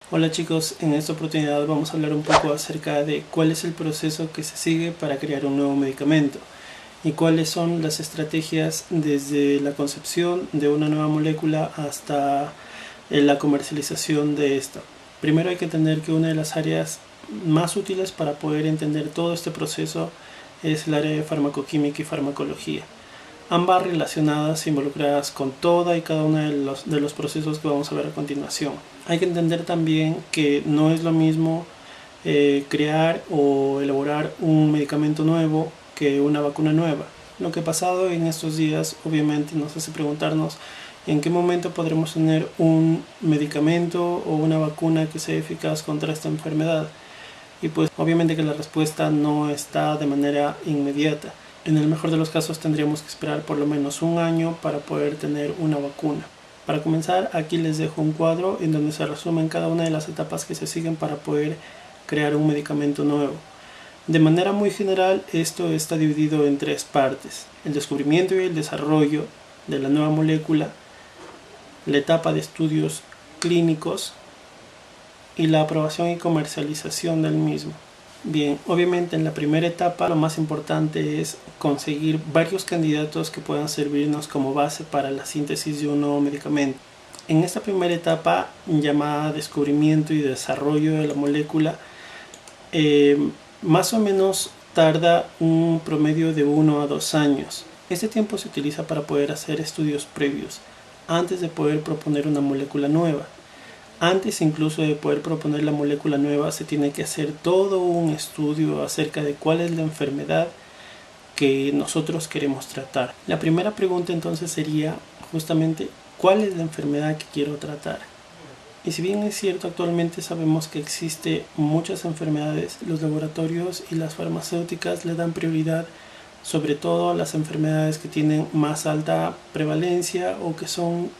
Hola chicos, en esta oportunidad vamos a hablar un poco acerca de cuál es el proceso que se sigue para crear un nuevo medicamento y cuáles son las estrategias desde la concepción de una nueva molécula hasta la comercialización de esta. Primero hay que entender que una de las áreas más útiles para poder entender todo este proceso es el área de farmacoquímica y farmacología, ambas relacionadas e involucradas con toda y cada uno de los procesos que vamos a ver a continuación. Hay que entender también que no es lo mismo crear o elaborar un medicamento nuevo que una vacuna nueva. Lo que ha pasado en estos días obviamente nos hace preguntarnos en qué momento podremos tener un medicamento o una vacuna que sea eficaz contra esta enfermedad. Y pues obviamente que la respuesta no está de manera inmediata. En el mejor de los casos tendríamos que esperar por lo menos un año para poder tener una vacuna. Para comenzar, aquí les dejo un cuadro en donde se resumen cada una de las etapas que se siguen para poder crear un medicamento nuevo. De manera muy general, esto está dividido en tres partes: el descubrimiento y el desarrollo de la nueva molécula, la etapa de estudios clínicos y la aprobación y comercialización del mismo. Bien, obviamente en la primera etapa lo más importante es conseguir varios candidatos que puedan servirnos como base para la síntesis de un nuevo medicamento. En esta primera etapa, llamada descubrimiento y desarrollo de la molécula, más o menos tarda un promedio de 1 a 2 años. Este tiempo se utiliza para poder hacer estudios previos antes de poder proponer una molécula nueva. Antes incluso de poder proponer la molécula nueva, se tiene que hacer todo un estudio acerca de cuál es la enfermedad que nosotros queremos tratar. La primera pregunta entonces sería justamente ¿cuál es la enfermedad que quiero tratar? Y si bien es cierto, actualmente sabemos que existe muchas enfermedades, los laboratorios y las farmacéuticas le dan prioridad sobre todo a las enfermedades que tienen más alta prevalencia o que son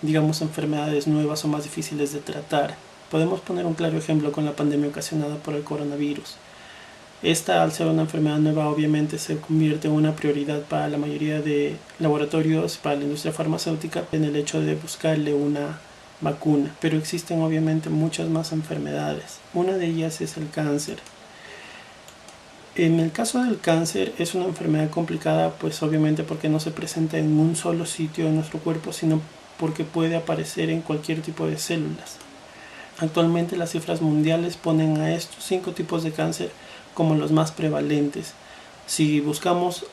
digamos enfermedades nuevas o más difíciles de tratar. Podemos poner un claro ejemplo con la pandemia ocasionada por el coronavirus. Esta, al ser una enfermedad nueva, obviamente se convierte en una prioridad para la mayoría de laboratorios, para la industria farmacéutica, en el hecho de buscarle una vacuna. Pero existen obviamente muchas más enfermedades. Una de ellas es el cáncer. En el caso del cáncer es una enfermedad complicada, pues obviamente porque no se presenta en un solo sitio de nuestro cuerpo, sino porque puede aparecer en cualquier tipo de células. Actualmente las cifras mundiales ponen a estos 5 tipos de cáncer como los más prevalentes. Si buscamos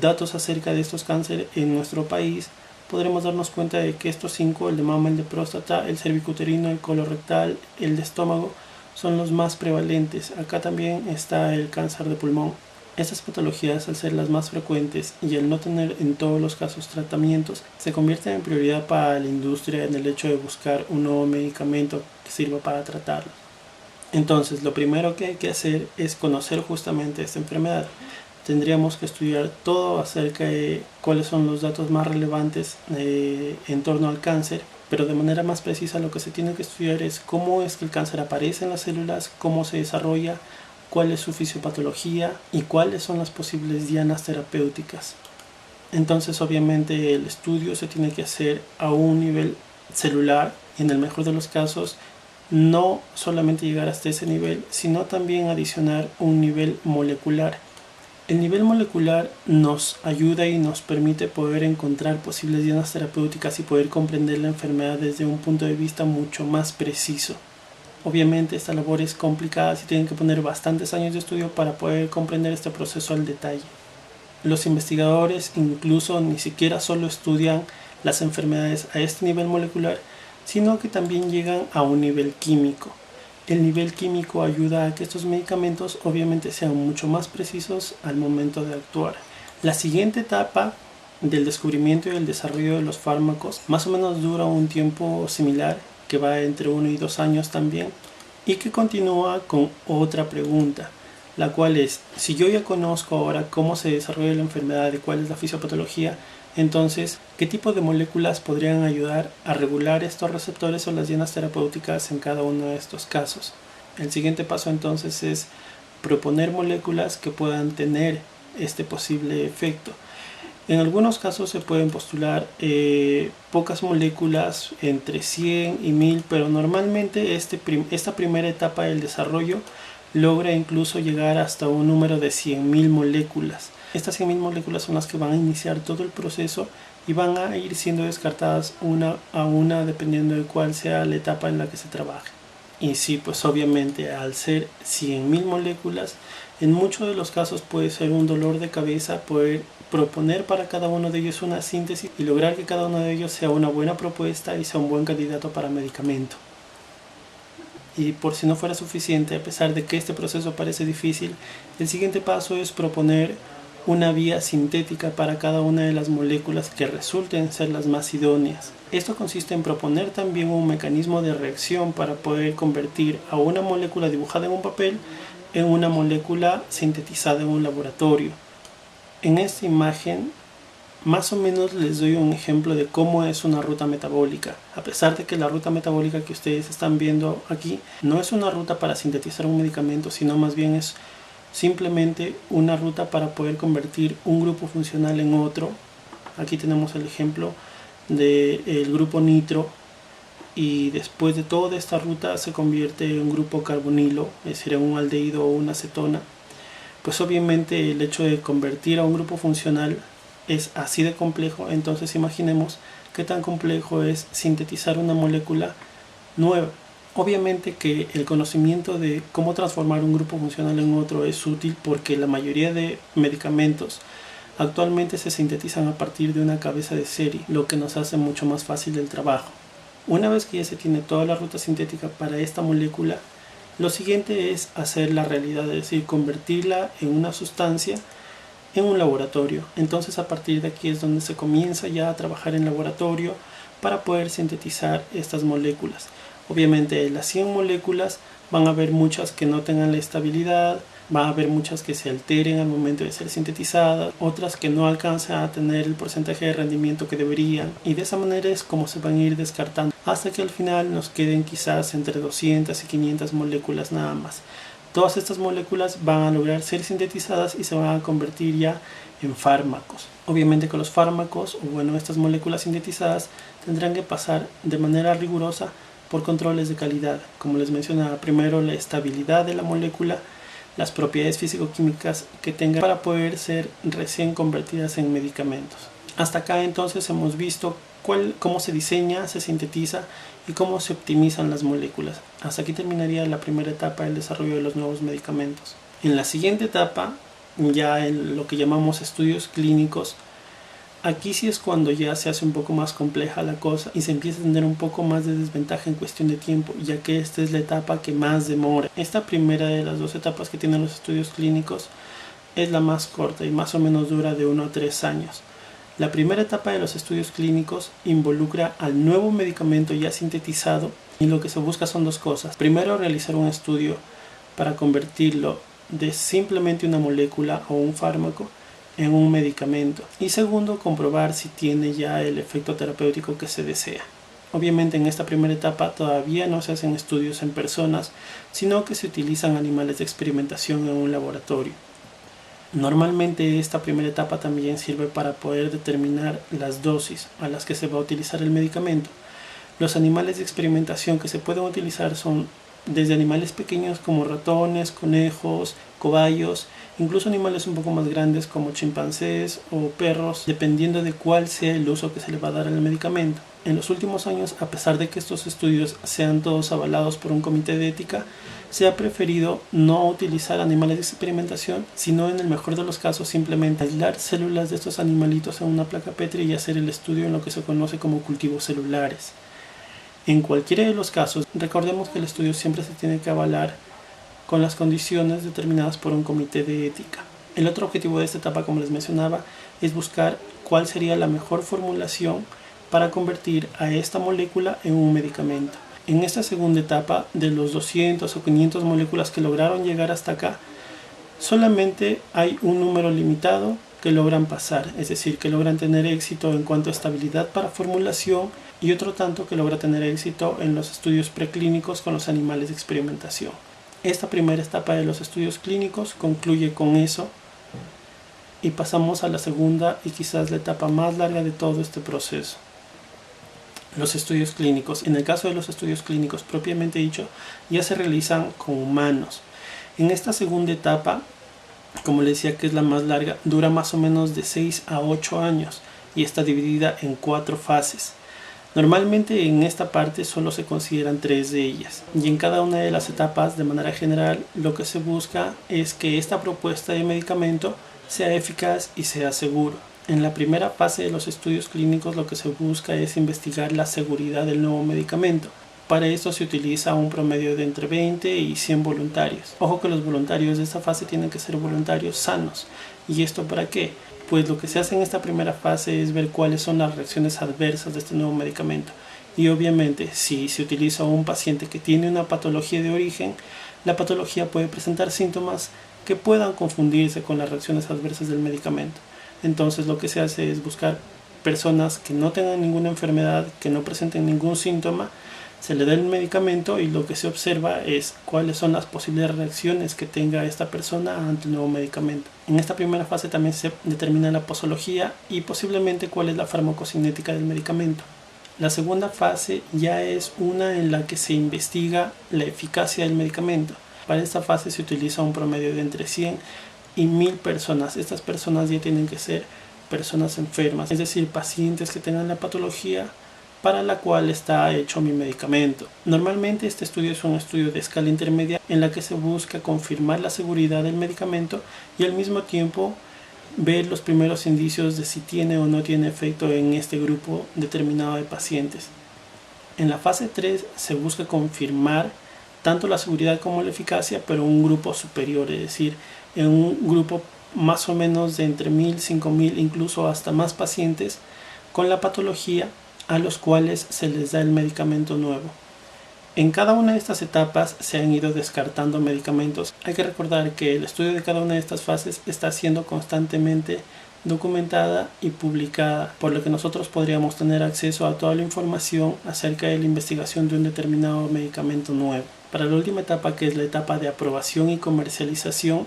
datos acerca de estos cánceres en nuestro país, podremos darnos cuenta de que estos 5, el de mama, el de próstata, el cervicuterino, el colorectal, el de estómago, son los más prevalentes. Acá también está el cáncer de pulmón. Estas patologías, al ser las más frecuentes y al no tener en todos los casos tratamientos, se convierten en prioridad para la industria en el hecho de buscar un nuevo medicamento que sirva para tratarlos. Entonces, lo primero que hay que hacer es conocer justamente esta enfermedad. Tendríamos que estudiar todo acerca de cuáles son los datos más relevantes en torno al cáncer, pero de manera más precisa lo que se tiene que estudiar es cómo es que el cáncer aparece en las células, cómo se desarrolla, cuál es su fisiopatología y cuáles son las posibles dianas terapéuticas. Entonces obviamente el estudio se tiene que hacer a un nivel celular y en el mejor de los casos no solamente llegar hasta ese nivel, sino también adicionar un nivel molecular. El nivel molecular nos ayuda y nos permite poder encontrar posibles dianas terapéuticas y poder comprender la enfermedad desde un punto de vista mucho más preciso. Obviamente esta labor es complicada, se tienen que poner bastantes años de estudio para poder comprender este proceso al detalle. Los investigadores incluso ni siquiera solo estudian las enfermedades a este nivel molecular, sino que también llegan a un nivel químico. El nivel químico ayuda a que estos medicamentos obviamente sean mucho más precisos al momento de actuar. La siguiente etapa del descubrimiento y el desarrollo de los fármacos más o menos dura un tiempo similar, que va entre 1 y 2 años también, y que continúa con otra pregunta, la cual es, si yo ya conozco ahora cómo se desarrolla la enfermedad y cuál es la fisiopatología, entonces, ¿qué tipo de moléculas podrían ayudar a regular estos receptores o las dianas terapéuticas en cada uno de estos casos? El siguiente paso entonces es proponer moléculas que puedan tener este posible efecto. En algunos casos se pueden postular pocas moléculas, entre 100 y 1000, pero normalmente esta primera etapa del desarrollo logra incluso llegar hasta un número de 100.000 moléculas. Estas 100.000 moléculas son las que van a iniciar todo el proceso y van a ir siendo descartadas una a una dependiendo de cuál sea la etapa en la que se trabaje. Y sí, pues obviamente al ser 100.000 moléculas, en muchos de los casos puede ser un dolor de cabeza poder proponer para cada uno de ellos una síntesis y lograr que cada uno de ellos sea una buena propuesta y sea un buen candidato para medicamento. Y por si no fuera suficiente, a pesar de que este proceso parece difícil, el siguiente paso es proponer una vía sintética para cada una de las moléculas que resulten ser las más idóneas. Esto consiste en proponer también un mecanismo de reacción para poder convertir a una molécula dibujada en un papel en una molécula sintetizada en un laboratorio. En esta imagen más o menos les doy un ejemplo de cómo es una ruta metabólica. A pesar de que la ruta metabólica que ustedes están viendo aquí no es una ruta para sintetizar un medicamento, sino más bien es simplemente una ruta para poder convertir un grupo funcional en otro. Aquí tenemos el ejemplo del grupo nitro, y después de toda esta ruta se convierte en un grupo carbonilo, es decir, en un aldehído o una acetona. Pues obviamente el hecho de convertir a un grupo funcional es así de complejo, entonces imaginemos qué tan complejo es sintetizar una molécula nueva. Obviamente que el conocimiento de cómo transformar un grupo funcional en otro es útil porque la mayoría de medicamentos actualmente se sintetizan a partir de una cabeza de serie, lo que nos hace mucho más fácil el trabajo. Una vez que ya se tiene toda la ruta sintética para esta molécula, lo siguiente es hacer la realidad, es decir, convertirla en una sustancia en un laboratorio. Entonces a partir de aquí es donde se comienza ya a trabajar en laboratorio para poder sintetizar estas moléculas. Obviamente de las 100 moléculas van a haber muchas que no tengan la estabilidad, va a haber muchas que se alteren al momento de ser sintetizadas, otras que no alcanzan a tener el porcentaje de rendimiento que deberían, y de esa manera es como se van a ir descartando hasta que al final nos queden quizás entre 200 y 500 moléculas nada más. Todas estas moléculas van a lograr ser sintetizadas y se van a convertir ya en fármacos. Obviamente que los fármacos, o bueno, estas moléculas sintetizadas tendrán que pasar de manera rigurosa por controles de calidad. Como les mencionaba, primero la estabilidad de la molécula, las propiedades físico-químicas que tenga para poder ser recién convertidas en medicamentos. Hasta acá entonces hemos visto cómo se diseña, se sintetiza y cómo se optimizan las moléculas. Hasta aquí terminaría la primera etapa del desarrollo de los nuevos medicamentos. En la siguiente etapa, ya en lo que llamamos estudios clínicos, aquí sí es cuando ya se hace un poco más compleja la cosa y se empieza a tener un poco más de desventaja en cuestión de tiempo, ya que esta es la etapa que más demora. Esta primera de las dos etapas que tienen los estudios clínicos es la más corta y más o menos dura de 1 a 3 años. La primera etapa de los estudios clínicos involucra al nuevo medicamento ya sintetizado y lo que se busca son dos cosas. Primero, realizar un estudio para convertirlo de simplemente una molécula o un fármaco en un medicamento. Y segundo, comprobar si tiene ya el efecto terapéutico que se desea. Obviamente en esta primera etapa todavía no se hacen estudios en personas, sino que se utilizan animales de experimentación en un laboratorio. Normalmente esta primera etapa también sirve para poder determinar las dosis a las que se va a utilizar el medicamento. Los animales de experimentación que se pueden utilizar son desde animales pequeños como ratones, conejos, cobayos, incluso animales un poco más grandes como chimpancés o perros, dependiendo de cuál sea el uso que se le va a dar al medicamento. En los últimos años, a pesar de que estos estudios sean todos avalados por un comité de ética, se ha preferido no utilizar animales de experimentación, sino en el mejor de los casos simplemente aislar células de estos animalitos en una placa Petri y hacer el estudio en lo que se conoce como cultivos celulares. En cualquiera de los casos, recordemos que el estudio siempre se tiene que avalar con las condiciones determinadas por un comité de ética. El otro objetivo de esta etapa, como les mencionaba, es buscar cuál sería la mejor formulación para convertir a esta molécula en un medicamento. En esta segunda etapa, de los 200 o 500 moléculas que lograron llegar hasta acá, solamente hay un número limitado que logran pasar, es decir, que logran tener éxito en cuanto a estabilidad para formulación y otro tanto que logra tener éxito en los estudios preclínicos con los animales de experimentación. Esta primera etapa de los estudios clínicos concluye con eso y pasamos a la segunda y quizás la etapa más larga de todo este proceso. Los estudios clínicos. En el caso de los estudios clínicos propiamente dicho, ya se realizan con humanos. En esta segunda etapa, como les decía que es la más larga, dura más o menos de 6 a 8 años y está dividida en 4 fases. Normalmente en esta parte solo se consideran 3 de ellas, y en cada una de las etapas de manera general lo que se busca es que esta propuesta de medicamento sea eficaz y sea seguro. En la primera fase de los estudios clínicos lo que se busca es investigar la seguridad del nuevo medicamento. Para esto se utiliza un promedio de entre 20 y 100 voluntarios. Ojo que los voluntarios de esta fase tienen que ser voluntarios sanos. ¿Y esto para qué? Pues lo que se hace en esta primera fase es ver cuáles son las reacciones adversas de este nuevo medicamento. Y obviamente, si se utiliza a un paciente que tiene una patología de origen, la patología puede presentar síntomas que puedan confundirse con las reacciones adversas del medicamento. Entonces lo que se hace es buscar personas que no tengan ninguna enfermedad, que no presenten ningún síntoma, se le da el medicamento y lo que se observa es cuáles son las posibles reacciones que tenga esta persona ante el nuevo medicamento. En esta primera fase también se determina la posología y posiblemente cuál es la farmacocinética del medicamento. La segunda fase ya es una en la que se investiga la eficacia del medicamento. Para esta fase se utiliza un promedio de entre 100 y 1000 personas. Estas personas ya tienen que ser personas enfermas, es decir, pacientes que tengan la patología para la cual está hecho mi medicamento. Normalmente este estudio es un estudio de escala intermedia en la que se busca confirmar la seguridad del medicamento y al mismo tiempo ver los primeros indicios de si tiene o no tiene efecto en este grupo determinado de pacientes. En la fase 3 se busca confirmar tanto la seguridad como la eficacia, pero en un grupo superior, es decir, en un grupo más o menos de entre 1000, 5000, incluso hasta más pacientes con la patología a los cuales se les da el medicamento nuevo. En cada una de estas etapas se han ido descartando medicamentos. Hay que recordar que el estudio de cada una de estas fases está siendo constantemente documentada y publicada, por lo que nosotros podríamos tener acceso a toda la información acerca de la investigación de un determinado medicamento nuevo. Para la última etapa, que es la etapa de aprobación y comercialización,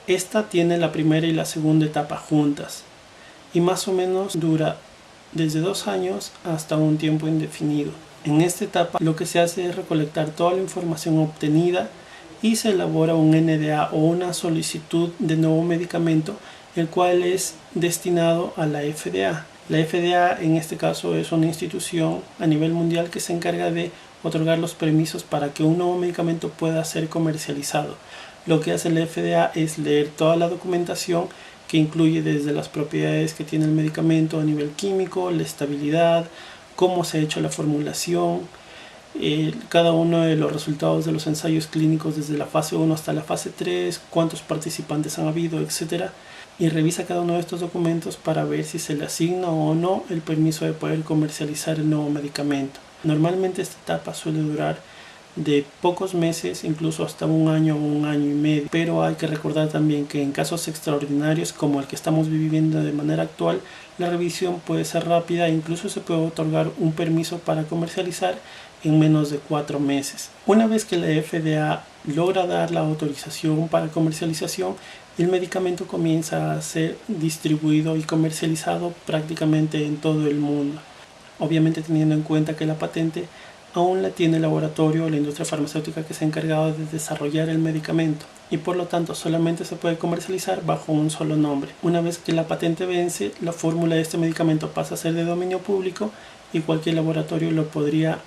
esta tiene la primera y la segunda etapa juntas y más o menos dura desde 2 años hasta un tiempo indefinido. En esta etapa lo que se hace es recolectar toda la información obtenida y se elabora un NDA o una solicitud de nuevo medicamento, el cual es destinado a la FDA. La FDA en este caso es una institución a nivel mundial que se encarga de otorgar los permisos para que un nuevo medicamento pueda ser comercializado. Lo que hace la FDA es leer toda la documentación que incluye desde las propiedades que tiene el medicamento a nivel químico, la estabilidad, cómo se ha hecho la formulación, cada uno de los resultados de los ensayos clínicos desde la fase 1 hasta la fase 3, cuántos participantes han habido, etc. Y revisa cada uno de estos documentos para ver si se le asigna o no el permiso de poder comercializar el nuevo medicamento. Normalmente esta etapa suele durar de pocos meses, incluso hasta un año o un año y medio, pero hay que recordar también que en casos extraordinarios como el que estamos viviendo de manera actual, la revisión puede ser rápida e incluso se puede otorgar un permiso para comercializar en menos de 4 meses. Una vez que la FDA logra dar la autorización para comercialización, el medicamento comienza a ser distribuido y comercializado prácticamente en todo el mundo, obviamente teniendo en cuenta que la patente aún la tiene el laboratorio o la industria farmacéutica que se ha encargado de desarrollar el medicamento y por lo tanto solamente se puede comercializar bajo un solo nombre. Una vez que la patente vence, la fórmula de este medicamento pasa a ser de dominio público y cualquier laboratorio lo podría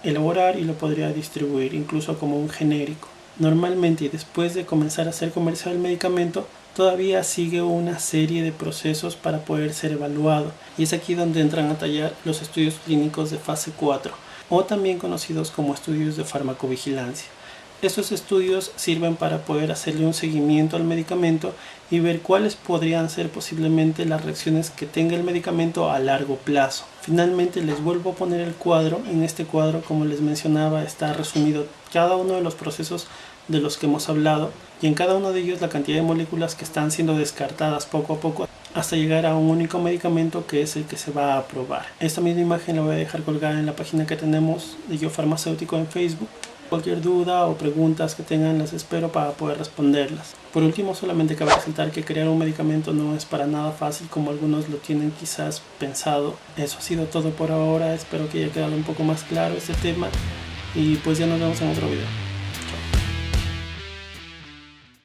elaborar y lo podría distribuir, incluso como un genérico. Normalmente, después de comenzar a ser comercial el medicamento, todavía sigue una serie de procesos para poder ser evaluado, y es aquí donde entran a tallar los estudios clínicos de fase 4, o también conocidos como estudios de farmacovigilancia. Estos estudios sirven para poder hacerle un seguimiento al medicamento y ver cuáles podrían ser posiblemente las reacciones que tenga el medicamento a largo plazo. Finalmente les vuelvo a poner el cuadro. En este cuadro, como les mencionaba, está resumido cada uno de los procesos de los que hemos hablado y en cada uno de ellos la cantidad de moléculas que están siendo descartadas poco a poco hasta llegar a un único medicamento que es el que se va a aprobar. Esta misma imagen la voy a dejar colgada en la página que tenemos de Yo Farmacéutico en Facebook. Cualquier duda o preguntas que tengan las espero para poder responderlas. Por último, solamente cabe resaltar que crear un medicamento no es para nada fácil como algunos lo tienen quizás pensado. Eso ha sido todo por ahora, espero que haya quedado un poco más claro este tema y pues ya nos vemos en otro video.